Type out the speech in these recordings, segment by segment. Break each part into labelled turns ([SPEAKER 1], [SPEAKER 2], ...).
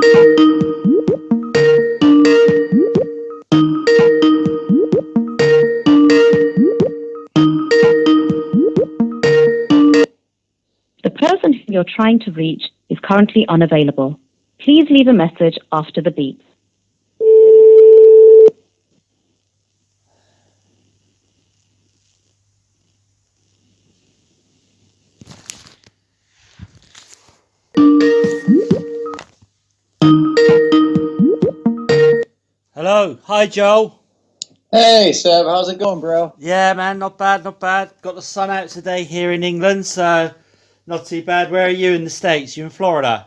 [SPEAKER 1] The person who you're trying to reach is currently unavailable. Please leave a message after the beep.
[SPEAKER 2] Hello. Hi, Joel.
[SPEAKER 3] Hey, Seb. How's it going, bro?
[SPEAKER 2] Yeah, man, not bad, not bad. Got the sun out today here in England, so not too bad. Where are you in the States? You in Florida?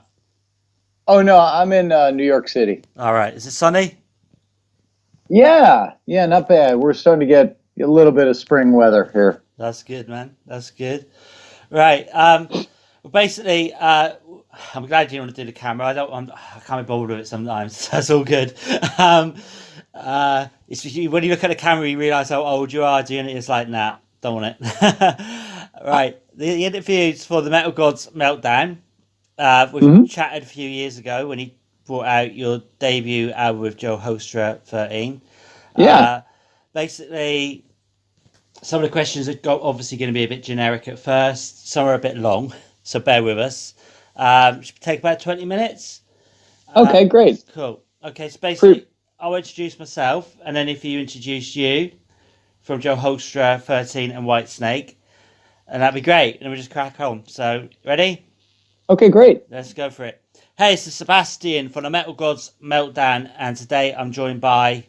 [SPEAKER 3] Oh, no, I'm in New York City.
[SPEAKER 2] All right. Is it sunny?
[SPEAKER 3] Yeah, not bad. We're starting to get a little bit of spring weather here.
[SPEAKER 2] That's good, man. That's good. Right. Well, basically, I'm glad you want to do the camera. I can't be bothered with it sometimes. That's all good. When you look at the camera, you realise how old you are. Doing it, it's like, nah, don't want it. Right. The interviews for the Metal Gods Meltdown. We chatted a few years ago when he brought out your debut album with Joel Hoekstra 13.
[SPEAKER 3] Yeah.
[SPEAKER 2] Basically, some of the questions are obviously going to be a bit generic at first. Some are a bit long, so bear with us. Should take about 20 minutes.
[SPEAKER 3] Okay, great.
[SPEAKER 2] Cool. Okay, so basically, I'll introduce myself, and then if you introduce you from Joel Hoekstra 13 and Whitesnake, and that'd be great. And we'll just crack on. So, ready?
[SPEAKER 3] Okay, great.
[SPEAKER 2] Let's go for it. Hey, it's Sebastian from the Metal Gods Meltdown, and today I'm joined by...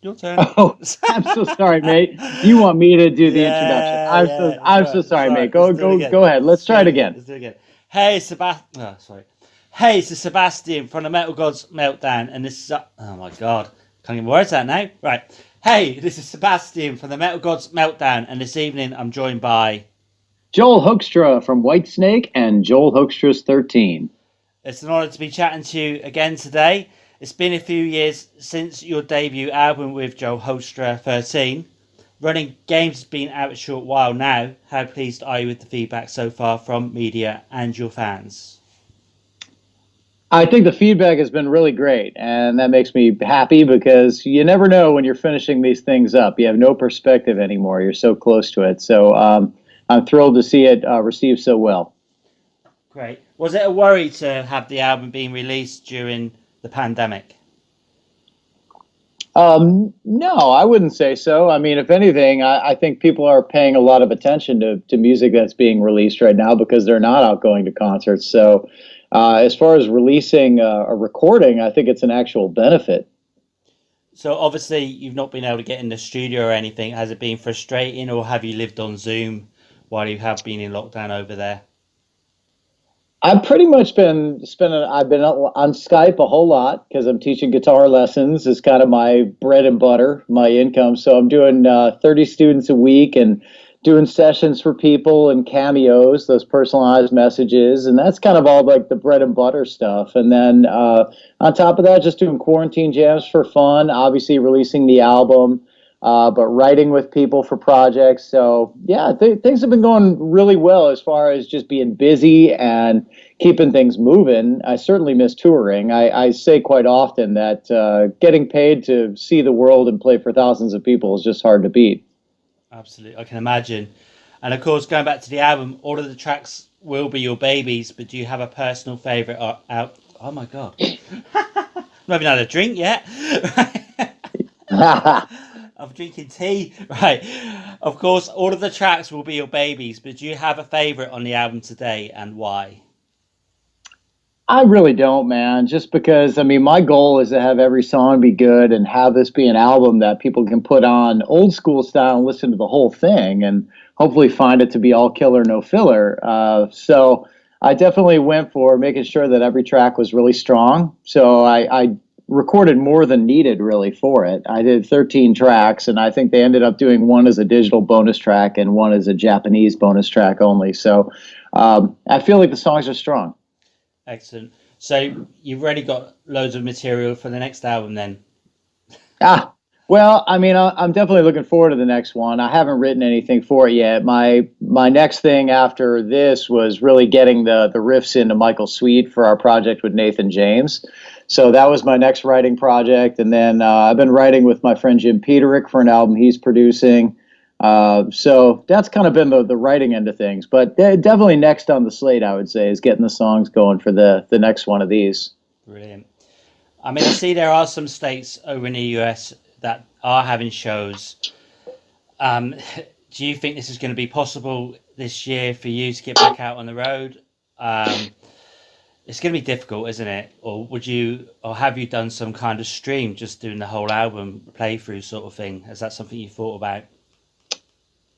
[SPEAKER 2] Your turn.
[SPEAKER 3] Oh, I'm so sorry, mate. You want me to do the introduction? I'm so sorry, mate. Go ahead. Let's try it again.
[SPEAKER 2] Let's do it again. Hey, Sebastian. Oh, sorry. Hey, it's Sebastian from the Metal Gods Meltdown, and this is... oh my god, can't get my words out now. Right. Hey, this is Sebastian from the Metal Gods Meltdown, and this evening I'm joined by...
[SPEAKER 3] Joel Hoekstra from Whitesnake and Joel Hoekstra's 13.
[SPEAKER 2] It's an honour to be chatting to you again today. It's been a few years since your debut album with Joel Hoekstra 13. Running Games has been out a short while now. How pleased are you with the feedback so far from media and your fans?
[SPEAKER 3] I think the feedback has been really great, and that makes me happy because you never know when you're finishing these things up. You have no perspective anymore. You're so close to it. So I'm thrilled to see it received so well.
[SPEAKER 2] Great. Was it a worry to have the album being released during the pandemic?
[SPEAKER 3] No, I wouldn't say so. I mean, if anything, I think people are paying a lot of attention to music that's being released right now because they're not out going to concerts. So as far as releasing a recording, I think it's an actual benefit.
[SPEAKER 2] So obviously you've not been able to get in the studio or anything. Has it been frustrating, or have you lived on Zoom while you have been in lockdown over there?
[SPEAKER 3] I've pretty much I've been on Skype a whole lot because I'm teaching guitar lessons. It's kind of my bread and butter, my income. So I'm doing 30 students a week and doing sessions for people and cameos, those personalized messages. And that's kind of all like the bread and butter stuff. And then on top of that, just doing quarantine jams for fun, obviously releasing the album. But writing with people for projects. So yeah, things have been going really well as far as just being busy and keeping things moving. I certainly miss touring. I say quite often that getting paid to see the world and play for thousands of people is just hard to beat.
[SPEAKER 2] Absolutely, I can imagine. And of course, going back to the album, all of the tracks will be your babies, but do you have a personal favourite out? Oh my god. Not even had a drink yet. I'm drinking tea. Right. Of course, all of the tracks will be your babies, but do you have a favourite on the album today, and why?
[SPEAKER 3] I really don't, man. Just because, I mean, my goal is to have every song be good and have this be an album that people can put on old school style and listen to the whole thing and hopefully find it to be all killer, no filler. So I definitely went for making sure that every track was really strong. So I recorded more than needed really for it. I did 13 tracks, and I think they ended up doing one as a digital bonus track and one as a Japanese bonus track only. So I feel like the songs are strong.
[SPEAKER 2] Excellent. So you've already got loads of material for the next album then?
[SPEAKER 3] Well, I mean, I'm definitely looking forward to the next one. I haven't written anything for it yet. My next thing after this was really getting the riffs into Michael Sweet for our project with Nathan James. So that was my next writing project, and then I've been writing with my friend Jim Peterick for an album he's producing. So that's kind of been the writing end of things. But definitely next on the slate, I would say, is getting the songs going for the next one of these.
[SPEAKER 2] Brilliant. I mean, I see there are some states over in the US that are having shows. Do you think this is going to be possible this year for you to get back out on the road? It's going to be difficult, isn't it? Or have you done some kind of stream, just doing the whole album playthrough sort of thing? Is that something you thought about?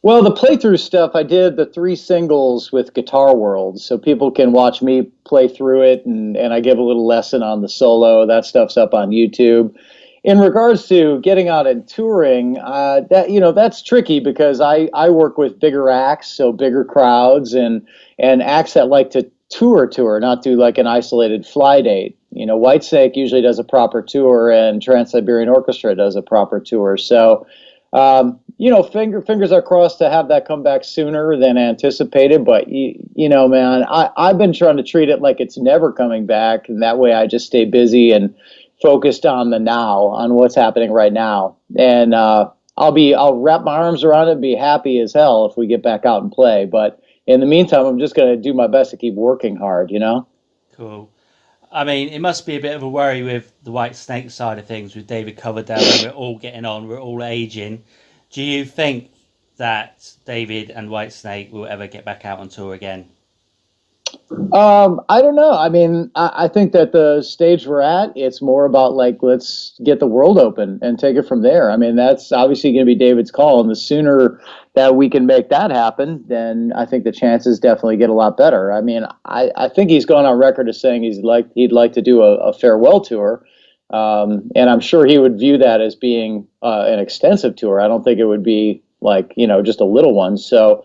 [SPEAKER 3] Well, the playthrough stuff, I did the 3 singles with Guitar World, so people can watch me play through it, and I give a little lesson on the solo. That stuff's up on YouTube. In regards to getting out and touring, that's tricky because I work with bigger acts, so bigger crowds, and acts that like to tour, not do like an isolated fly date. Whitesnake usually does a proper tour, and Trans-Siberian Orchestra does a proper tour. So fingers are crossed to have that come back sooner than anticipated. But man, I've been trying to treat it like it's never coming back, and that way I just stay busy and focused on the now, on what's happening right now. And I'll wrap my arms around it and be happy as hell if we get back out and play. But in the meantime, I'm just going to do my best to keep working hard.
[SPEAKER 2] Cool. I mean, it must be a bit of a worry with the Whitesnake side of things, with David Coverdale, and we're all getting on, we're all aging. Do you think that David and Whitesnake will ever get back out on tour again?
[SPEAKER 3] I don't know. I mean, I think that the stage we're at, it's more about like, let's get the world open and take it from there. I mean, that's obviously going to be David's call, and the sooner that we can make that happen, then I think the chances definitely get a lot better. I mean, I think he's gone on record as saying he'd like to do a farewell tour, and I'm sure he would view that as being an extensive tour. I don't think it would be like just a little one. So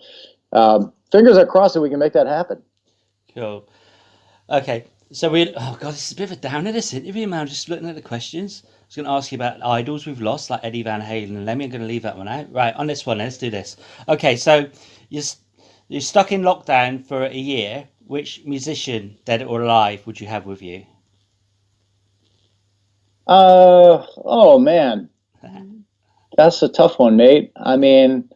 [SPEAKER 3] fingers are crossed that we can make that happen.
[SPEAKER 2] Cool. Okay, so oh god, this is a bit of a downer, this interview, man. I'm just looking at the questions. I was going to ask you about idols we've lost, like Eddie Van Halen and Lemmy. I'm going to leave that one out. Right, on this one, let's do this. Okay, so you're stuck in lockdown for a year. Which musician, dead or alive, would you have with you?
[SPEAKER 3] Oh man, that's a tough one, mate. I mean,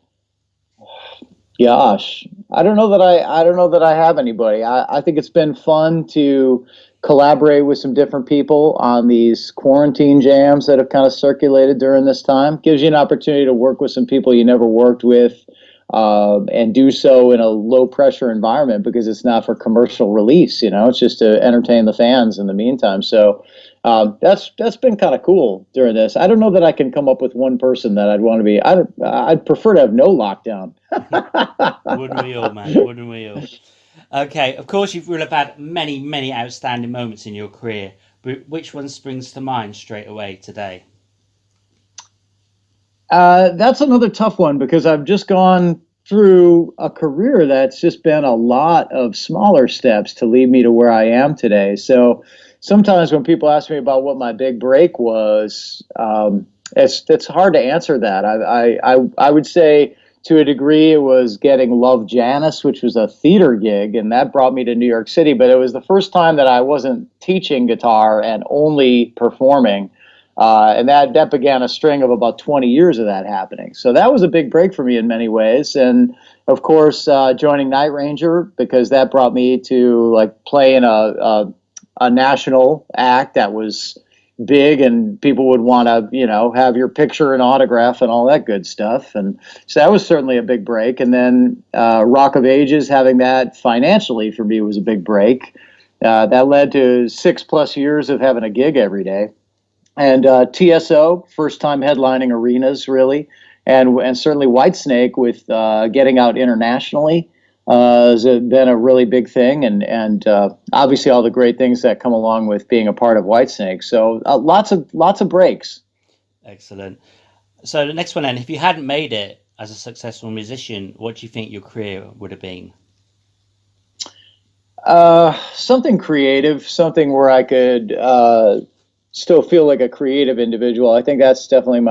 [SPEAKER 3] gosh, I don't know that I have anybody. I think it's been fun to collaborate with some different people on these quarantine jams that have kind of circulated during this time. Gives you an opportunity to work with some people you never worked with, and do so in a low pressure environment because it's not for commercial release. It's just to entertain the fans in the meantime. So that's been kind of cool during this. I don't know that I can come up with one person that I'd want to be. I'd prefer to have no lockdown.
[SPEAKER 2] Wouldn't we all, man? Wouldn't we all? Okay, of course you will have had many, many outstanding moments in your career, but which one springs to mind straight away today?
[SPEAKER 3] That's another tough one because I've just gone through a career that's just been a lot of smaller steps to lead me to where I am today. So sometimes when people ask me about what my big break was, it's hard to answer that. I would say to a degree it was getting Love Janis, which was a theater gig, and that brought me to New York City. But it was the first time that I wasn't teaching guitar and only performing. And that began a string of about 20 years of that happening. So that was a big break for me in many ways. And of course, joining Night Ranger, because that brought me to like play in a national act that was big and people would want to, have your picture and autograph and all that good stuff. And so that was certainly a big break. And then Rock of Ages, having that financially for me was a big break. That led to 6+ years of having a gig every day. And TSO, first time headlining arenas, really, and certainly Whitesnake with getting out internationally has been a really big thing, and obviously all the great things that come along with being a part of Whitesnake. So lots of breaks.
[SPEAKER 2] Excellent. So the next one then, if you hadn't made it as a successful musician, what do you think your career would have been?
[SPEAKER 3] Something creative, something where I could still feel like a creative individual. I think that's definitely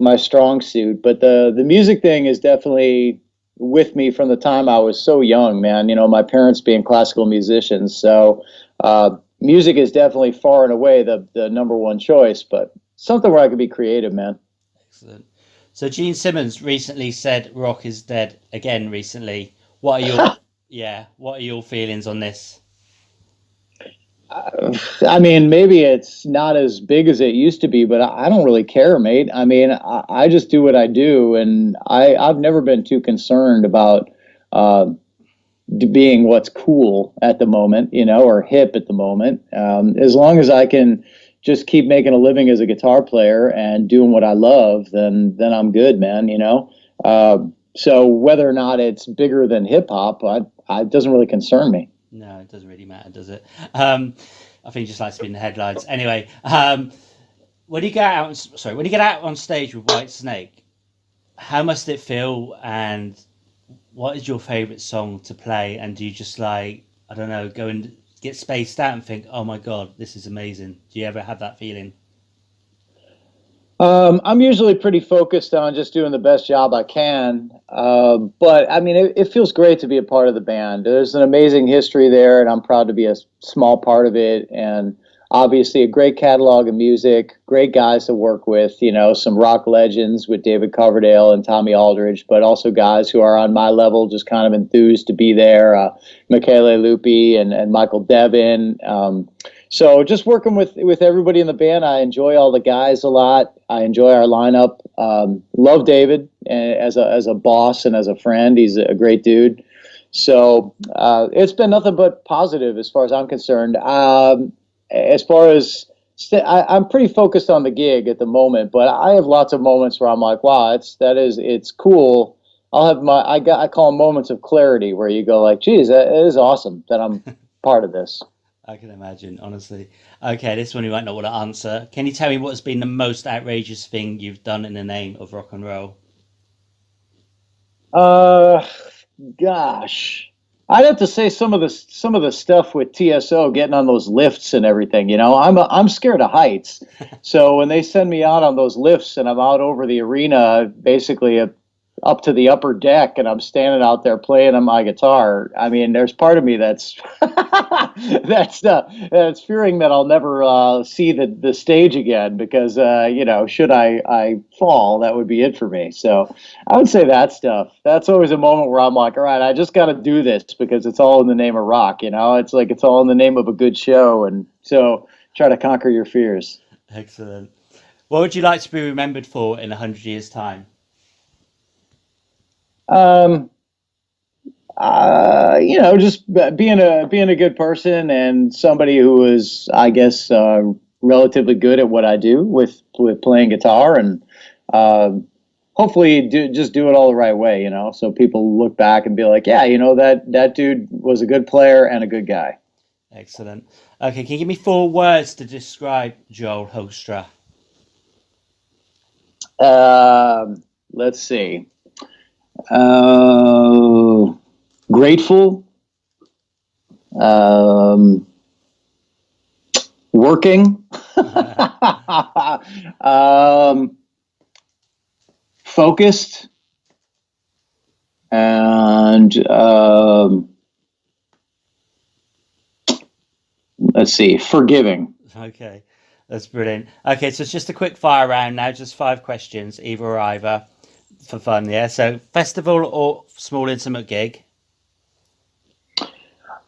[SPEAKER 3] my strong suit. But the music thing is definitely with me from the time I was so young, man. You know, my parents being classical musicians, so music is definitely far and away the number one choice. But something where I could be creative, man.
[SPEAKER 2] Excellent. So Gene Simmons recently said rock is dead again recently. What are your what are your feelings on this?
[SPEAKER 3] I mean, maybe it's not as big as it used to be, but I don't really care, mate. I mean, I just do what I do, and I've never been too concerned about uh, being what's cool at the moment, you know, or hip at the moment. As long as I can just keep making a living as a guitar player and doing what I love, then I'm good, man. You know. So whether or not it's bigger than hip hop, it doesn't really concern me.
[SPEAKER 2] No, it doesn't really matter, does it? I think he just likes to be in the headlines. Anyway, when you get out, when you get out on stage with White Snake, how must it feel? And what is your favorite song to play? And do you just like, I don't know, go and get spaced out and think, oh my God, this is amazing? Do you ever have that feeling?
[SPEAKER 3] I'm usually pretty focused on just doing the best job I can. But I mean, it feels great to be a part of the band. There's an amazing history there, and I'm proud to be a small part of it. And obviously, a great catalog of music, great guys to work with, you know, some rock legends with David Coverdale and Tommy Aldridge, but also guys who are on my level, just kind of enthused to be there. Michele Lupi and Michael Devin. So just working with everybody in the band, I enjoy all the guys a lot. I enjoy our lineup. Love David as a boss and as a friend. He's a great dude. So it's been nothing but positive as far as I'm concerned. As far as I'm pretty focused on the gig at the moment, but I have lots of moments where I'm like, wow, it's cool. I'll have I call them moments of clarity where you go like, geez, that is awesome that I'm part of this.
[SPEAKER 2] I can imagine, honestly. Okay, this one you might not want to answer. Can you tell me what's been the most outrageous thing you've done in the name of rock and roll?
[SPEAKER 3] Uh, Gosh, I'd have to say some of the stuff with TSO getting on those lifts and everything. You know, I'm scared of heights, so when they send me out on those lifts and I'm out over the arena, basically up to the upper deck, and I'm standing out there playing on my guitar. I mean, there's part of me that's that's fearing that I'll never see the stage again because you know, should I fall, that would be it for me. So I would say that stuff. That's always a moment where I'm like, all right, I just got to do this because it's all in the name of rock. You know, it's like it's all in the name of a good show, and so try to conquer your fears.
[SPEAKER 2] Excellent. What would you like to be remembered for in 100 years' time?
[SPEAKER 3] Um, you know, just being a good person and somebody who is, I guess, relatively good at what I do with playing guitar, and uh, hopefully just do it all the right way. You know, so people look back and be like, yeah, you know, that dude was a good player and a good guy.
[SPEAKER 2] Excellent. Okay, can you give me 4 words to describe Joel Hoekstra?
[SPEAKER 3] Let's see. Uh, Grateful, um, working, um, focused, and let's see, forgiving.
[SPEAKER 2] Okay, that's brilliant. Okay, so it's just a quick fire round now, just 5 questions, either or either, for fun, yeah? So, festival or small intimate gig?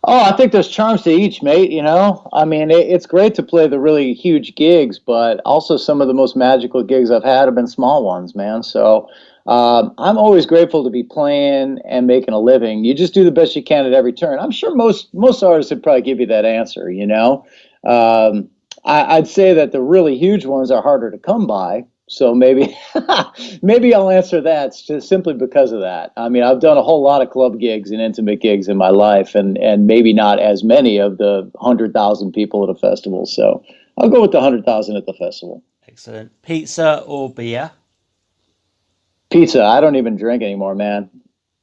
[SPEAKER 3] Oh, I think there's charms to each, mate. You know, I mean, it's great to play the really huge gigs, but also some of the most magical gigs I've had have been small ones, man. So I'm always grateful to be playing and making a living. You just do the best you can at every turn. I'm sure most artists would probably give you that answer. You know, I'd say that the really huge ones are harder to come by. So maybe maybe I'll answer that just simply because of that. I mean, I've done a whole lot of club gigs and intimate gigs in my life, and maybe not as many of the 100,000 people at a festival. So I'll go with the 100,000 at the festival.
[SPEAKER 2] Excellent. Pizza or beer?
[SPEAKER 3] Pizza. I don't even drink anymore, man.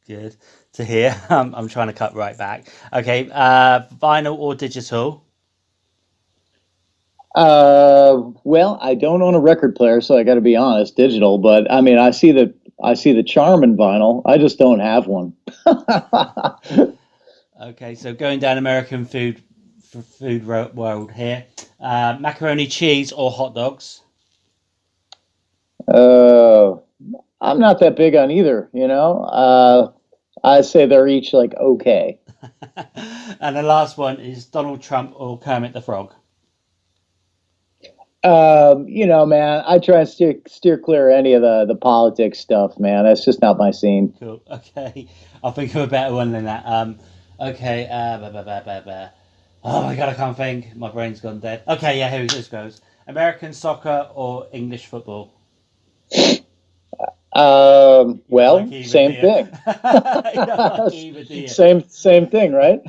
[SPEAKER 2] Good to hear. I'm trying to cut right back. Okay, vinyl or digital?
[SPEAKER 3] Well, I don't own a record player, so I got to be honest, digital. But I mean, I see the charm in vinyl. I just don't have one.
[SPEAKER 2] Okay, so going down American food for world here. Macaroni cheese or hot dogs?
[SPEAKER 3] Uh, I'm not that big on either. I say they're each like okay.
[SPEAKER 2] And the last one is Donald Trump or Kermit the Frog?
[SPEAKER 3] Man, I try and steer clear of any of the politics stuff, man. That's just not my scene.
[SPEAKER 2] Cool. Okay, I'll think of a better one than that. Okay. Oh my god, I can't think. My brain's gone dead. Okay, yeah, here this goes. American soccer or English football? You don't like
[SPEAKER 3] Well,
[SPEAKER 2] either, do
[SPEAKER 3] same
[SPEAKER 2] you?
[SPEAKER 3] thing.
[SPEAKER 2] You don't like either, do you?
[SPEAKER 3] Same thing, right?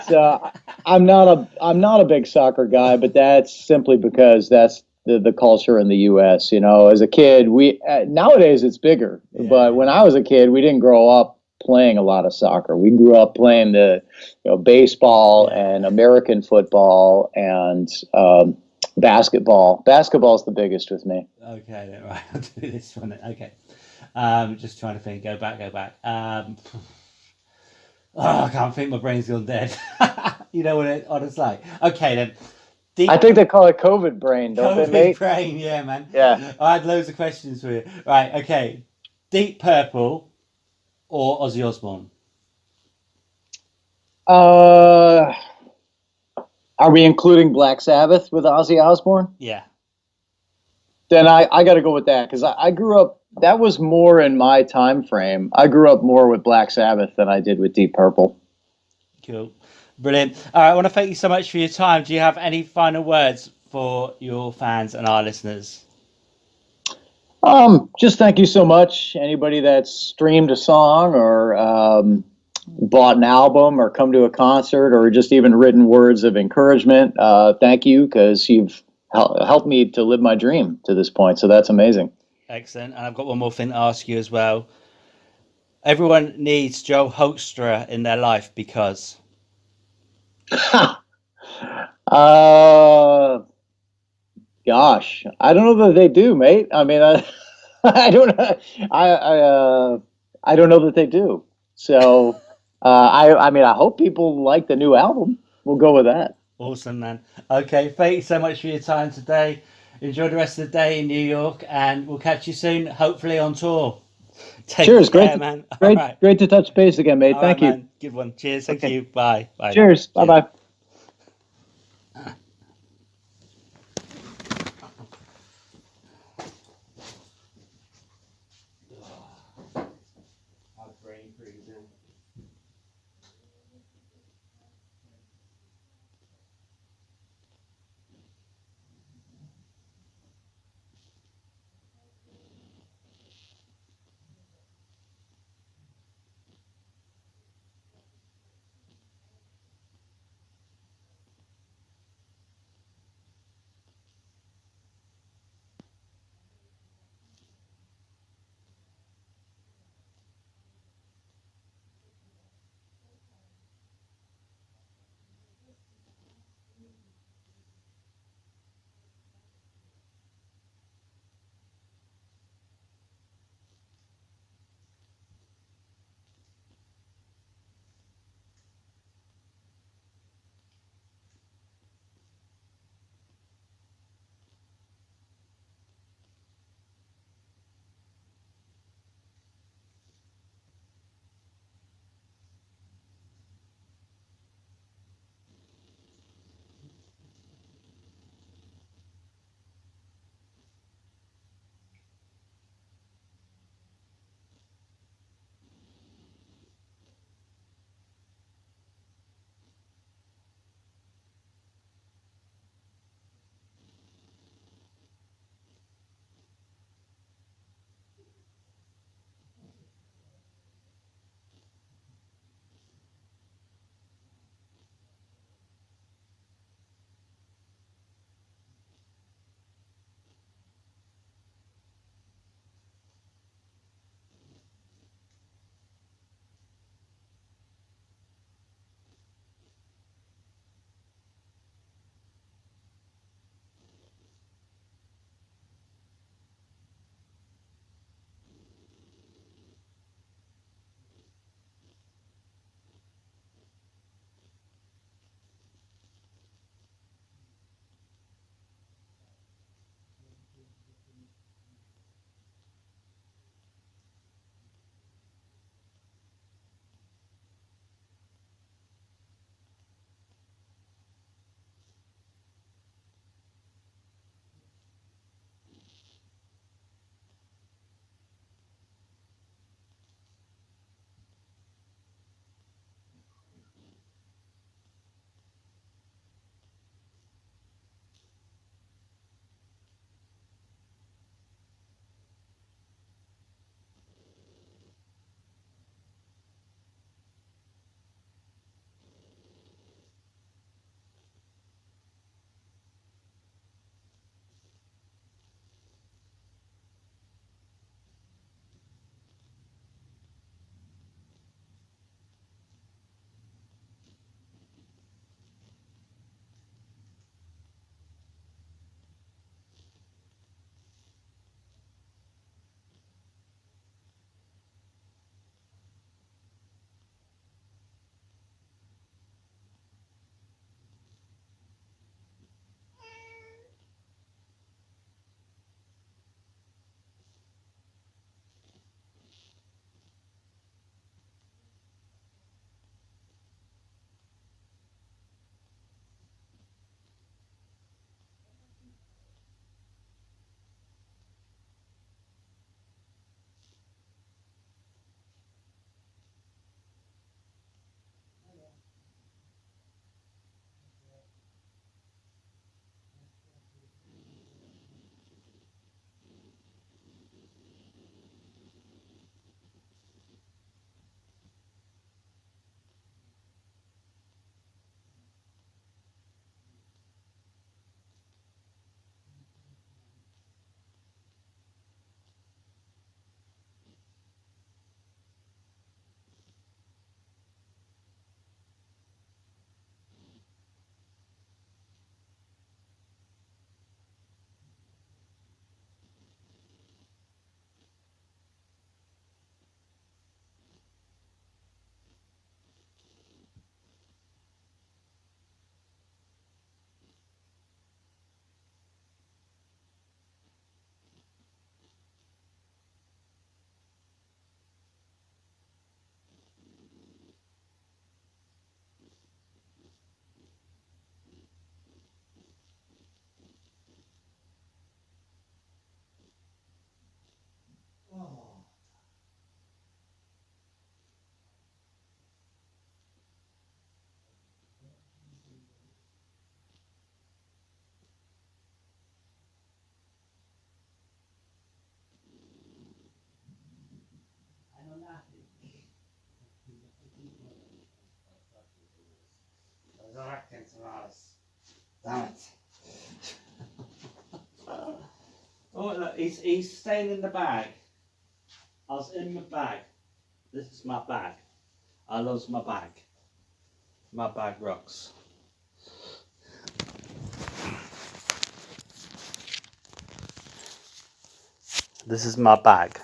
[SPEAKER 3] So I'm not a big soccer guy, but that's simply because that's the culture in the U.S. As a kid, we nowadays it's bigger,
[SPEAKER 2] Yeah,
[SPEAKER 3] but when I was a kid, we didn't grow up playing a lot of soccer. We grew up playing baseball
[SPEAKER 2] yeah.
[SPEAKER 3] and American football and basketball. Basketball's the biggest with me.
[SPEAKER 2] Okay, then, right. I'll do this one. Then. Okay. Just trying to think. Go back. Go back. I can't think. My brain's gone dead. You know what it's like. Okay, then. Deep
[SPEAKER 3] I think they call it COVID brain, don't they,
[SPEAKER 2] COVID
[SPEAKER 3] mate?
[SPEAKER 2] brain. Yeah, man.
[SPEAKER 3] Yeah.
[SPEAKER 2] I had loads of questions for you. Right. Okay. Deep Purple or Ozzy Osbourne?
[SPEAKER 3] Uh, are we including Black Sabbath with Ozzy Osbourne?
[SPEAKER 2] Yeah.
[SPEAKER 3] Then I got to go with that because I grew up. That was more in my time frame. I grew up more with Black Sabbath than I did with Deep Purple.
[SPEAKER 2] Cool. Brilliant. All right. I want to thank you so much for your time. Do you have any final words for your fans and our listeners?
[SPEAKER 3] Just thank you so much. Anybody that's streamed a song or bought an album or come to a concert or just even written words of encouragement, thank you because you've helped me to live my dream to this point. So that's amazing.
[SPEAKER 2] Excellent. And I've got one more thing to ask you as well. Everyone needs Joel Hoekstra in their life because.
[SPEAKER 3] uh, Gosh, I don't know that they do, mate. I mean, I don't know. I don't know that they do. So, I mean, I hope people like the new album. We'll go with that.
[SPEAKER 2] Awesome, man. Okay, thank you so much for your time today. Enjoy the rest of the day in New York, and we'll catch you soon, hopefully on tour. Take
[SPEAKER 3] Cheers.
[SPEAKER 2] care, man. All right.
[SPEAKER 3] Great to touch base again, mate.
[SPEAKER 2] All right,
[SPEAKER 3] Thank you.
[SPEAKER 2] man. Good one. Cheers. Thank
[SPEAKER 3] Okay.
[SPEAKER 2] you. Bye. Bye now.
[SPEAKER 3] Cheers. Bye
[SPEAKER 2] Cheers.
[SPEAKER 3] bye.
[SPEAKER 2] My brain freezing. he's staying in the bag. I was in the bag. This is my bag. I love my bag. My bag rocks. This is my bag.